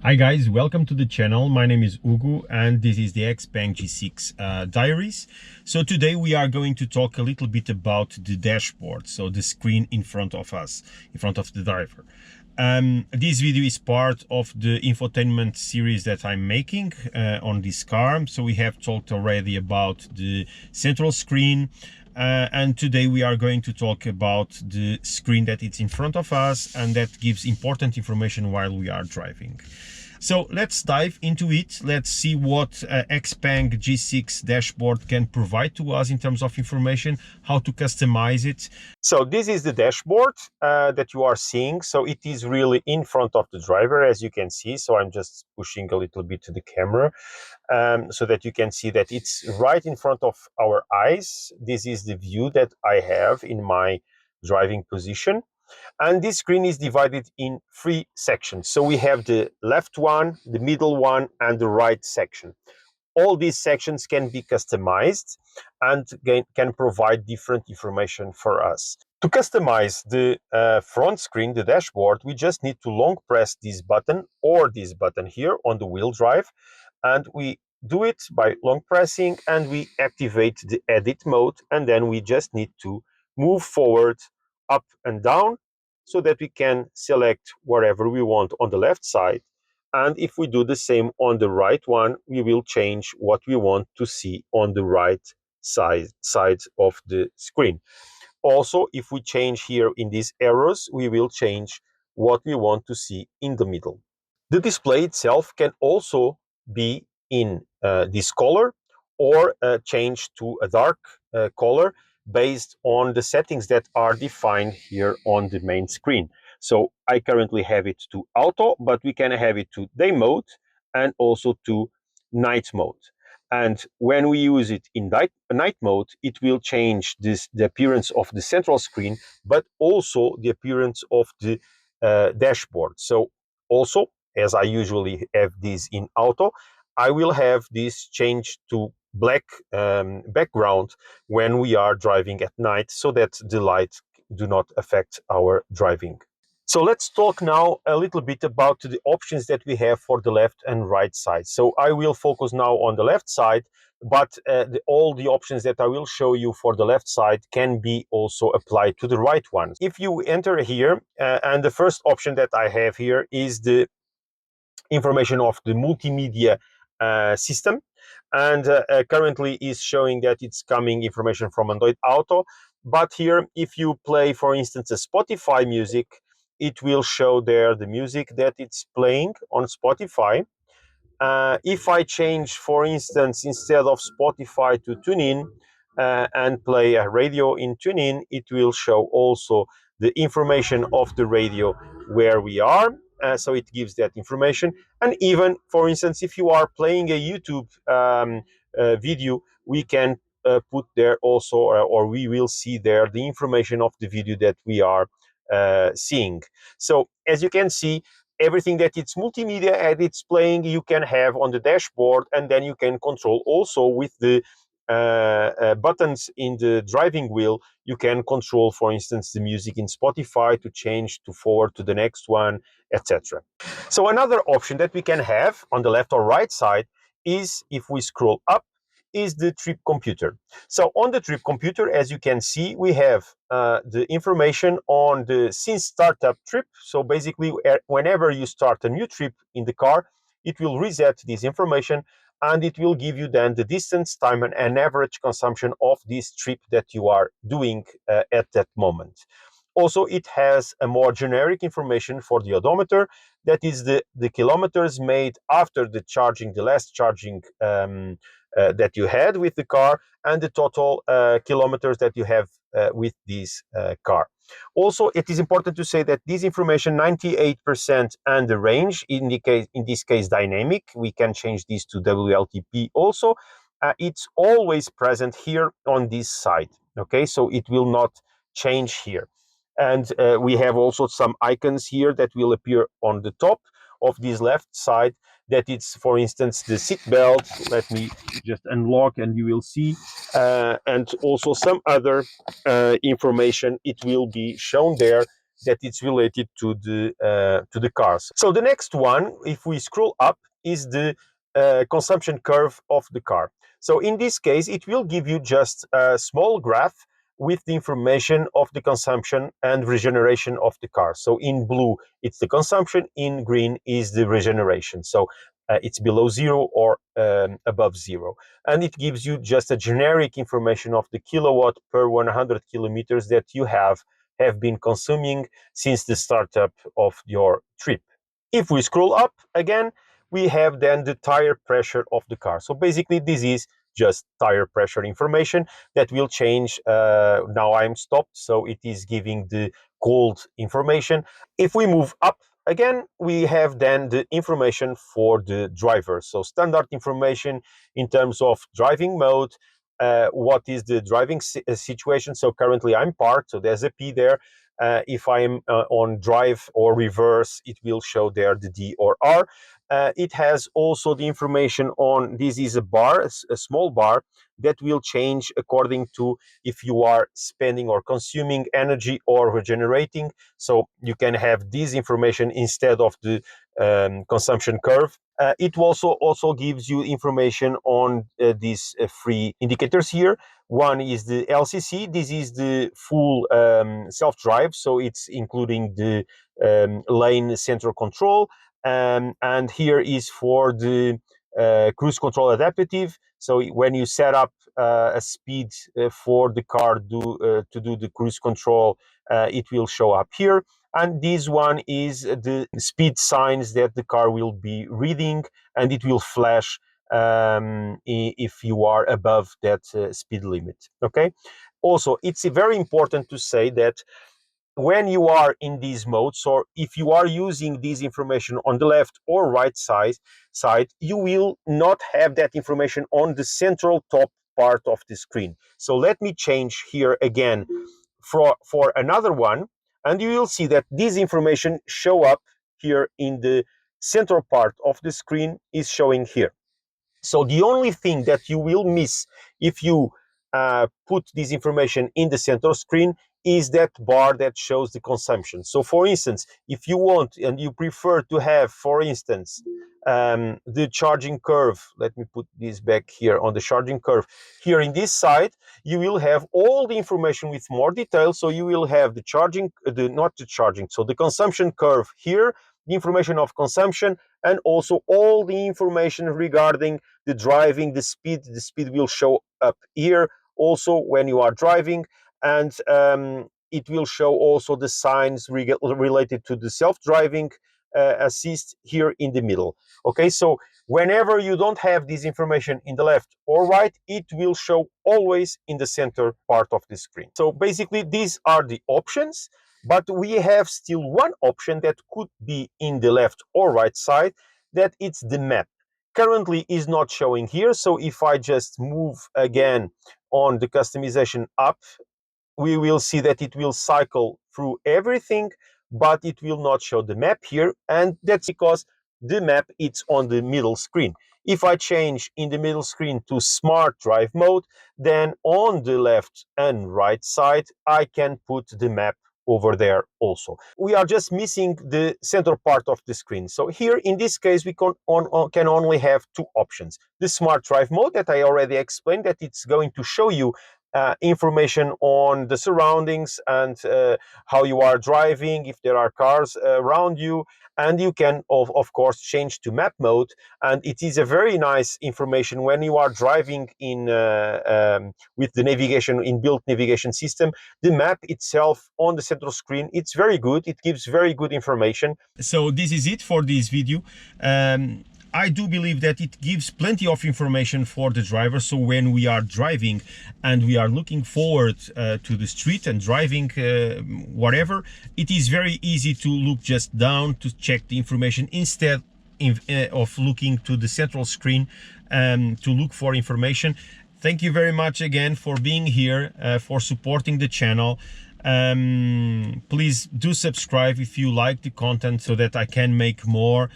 Hi guys, welcome to the channel. My name is Ugo and this is the Xpeng G6 diaries. So today we are going to talk a little bit about the dashboard, so the screen in front of us, in front of the driver. This video is part of the infotainment series that I'm making on this car. So we have talked already about the central screen, and today we are going to talk about the screen that is in front of us and that gives important information while we are driving. So let's dive into it. Let's see what Xpeng G6 dashboard can provide to us in terms of information, how to customize it. So this is the dashboard that you are seeing. So it is really in front of the driver, as you can see. So I'm just pushing a little bit to the camera so that you can see that it's right in front of our eyes. This is the view that I have in my driving position. And this screen is divided in three sections. So we have the left one, the middle one, and the right section. All these sections can be customized and can provide different information for us. To customize the front screen, the dashboard, we just need to long press this button or this button here on the wheel drive. And we do it by long pressing and we activate the edit mode. And then we just need to move forward, up and down, so that we can select wherever we want on the left side. And if we do the same on the right one, we will change what we want to see on the right side of the screen. Also, if we change here in these arrows, we will change what we want to see in the middle. The display itself can also be in this color or change to a dark color based on the settings that are defined here on the main screen. So I currently have it to auto, but we can have it to day mode and also to night mode. And when we use it in night mode, it will change the appearance of the central screen, but also the appearance of the dashboard. So also, as I usually have this in auto, I will have this change to black background when we are driving at night so that the light do not affect our driving. So let's talk now a little bit about the options that we have for the left and right side. So I will focus now on the left side, but all the options that I will show you for the left side can be also applied to the right one. If you enter here, and the first option that I have here is the information of the multimedia system, and currently is showing that it's coming information from Android Auto. But here, if you play, for instance, a Spotify music, it will show there the music that it's playing on Spotify. If I change, for instance, instead of Spotify to TuneIn and play a radio in TuneIn, it will show also the information of the radio where we are. So it gives that information. And even, for instance, if you are playing a YouTube video, we can put there also, or we will see there the information of the video that we are seeing. So as you can see, everything that it's multimedia and it's playing, you can have on the dashboard, and then you can control also with the buttons in the driving wheel. You can control, for instance, the music in Spotify to change to forward to the next one, etc. So another option that we can have on the left or right side is, if we scroll up, is the trip computer. So on the trip computer, as you can see, we have the information on the since startup trip. So basically, whenever you start a new trip in the car, it will reset this information and it will give you then the distance, time, and an average consumption of this trip that you are doing at that moment. Also, it has a more generic information for the odometer, that is the kilometers made after the charging, the last charging that you had with the car, and the total kilometers that you have with this car. Also, it is important to say that this information, 98%, and the range, in this case dynamic, we can change this to WLTP also, it's always present here on this side. Okay, so it will not change here. And we have also some icons here that will appear on the top of this left side, that it's, for instance, the seat belt. Let me just unlock and you will see. And also some other information, it will be shown there that it's related to the cars. So the next one, if we scroll up, is the consumption curve of the car. So in this case, it will give you just a small graph with the information of the consumption and regeneration of the car. So in blue, it's the consumption, in green is the regeneration. So it's below zero or above zero. And it gives you just a generic information of the kilowatt per 100 kilometers that you have been consuming since the startup of your trip. If we scroll up again, we have then the tire pressure of the car. So basically this is just tire pressure information that will change. Now I'm stopped, so it is giving the cold information. If we move up again, we have then the information for the driver. So standard information in terms of driving mode, what is the driving situation. So currently I'm parked, so there's a P there. If I'm on drive or reverse, it will show there the D or R. It has also the information on, this is a bar, a small bar, that will change according to if you are spending or consuming energy or regenerating. So you can have this information instead of the consumption curve. It also gives you information on these three indicators here. One is the LCC. This is the full self-drive, so it's including the lane central control. And here is for the cruise control adaptive. So when you set up a speed for the car to do the cruise control, it will show up here. And this one is the speed signs that the car will be reading, and it will flash if you are above that speed limit. Okay. Also, it's very important to say that when you are in these modes, or if you are using this information on the left or right side, you will not have that information on the central top part of the screen. So let me change here again for another one, and you will see that this information show up here in the central part of the screen is showing here. So the only thing that you will miss if you put this information in the center screen is that bar that shows the consumption. So for instance, if you want and you prefer to have, for instance, the charging curve, let me put this back here on the charging curve. Here in this side, you will have all the information with more detail. So you will have the charging, so the consumption curve here, the information of consumption, and also all the information regarding the driving, the speed. The speed will show up here also when you are driving, and it will show also the signs related to the self-driving assist here in the middle. Okay, so whenever you don't have this information in the left or right, it will show always in the center part of the screen. So basically these are the options, but we have still one option that could be in the left or right side, that it's the map. Currently is not showing here, so if I just move again on the customization up, we will see that it will cycle through everything, but it will not show the map here, and that's because the map it's on the middle screen. If I change in the middle screen to smart drive mode, then on the left and right side I can put the map over there also. We are just missing the center part of the screen. So here in this case we can only have two options. The smart drive mode that I already explained, that it's going to show you information on the surroundings and how you are driving, if there are cars around you. And you can of course change to map mode, and it is a very nice information when you are driving in with the navigation, inbuilt navigation system. The map itself on the central screen, it's very good, it gives very good information. So this is it for this video. I do believe that it gives plenty of information for the driver. So when we are driving and we are looking forward to the street and driving whatever, it is very easy to look just down to check the information instead of looking to the central screen to look for information. Thank you very much again for being here, for supporting the channel. Please do subscribe if you like the content so that I can make more.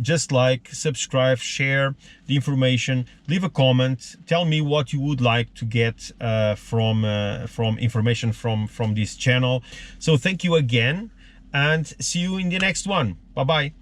Just like, subscribe, share the information, leave a comment, tell me what you would like to get from information from this channel. So thank you again, and see you in the next one. Bye bye.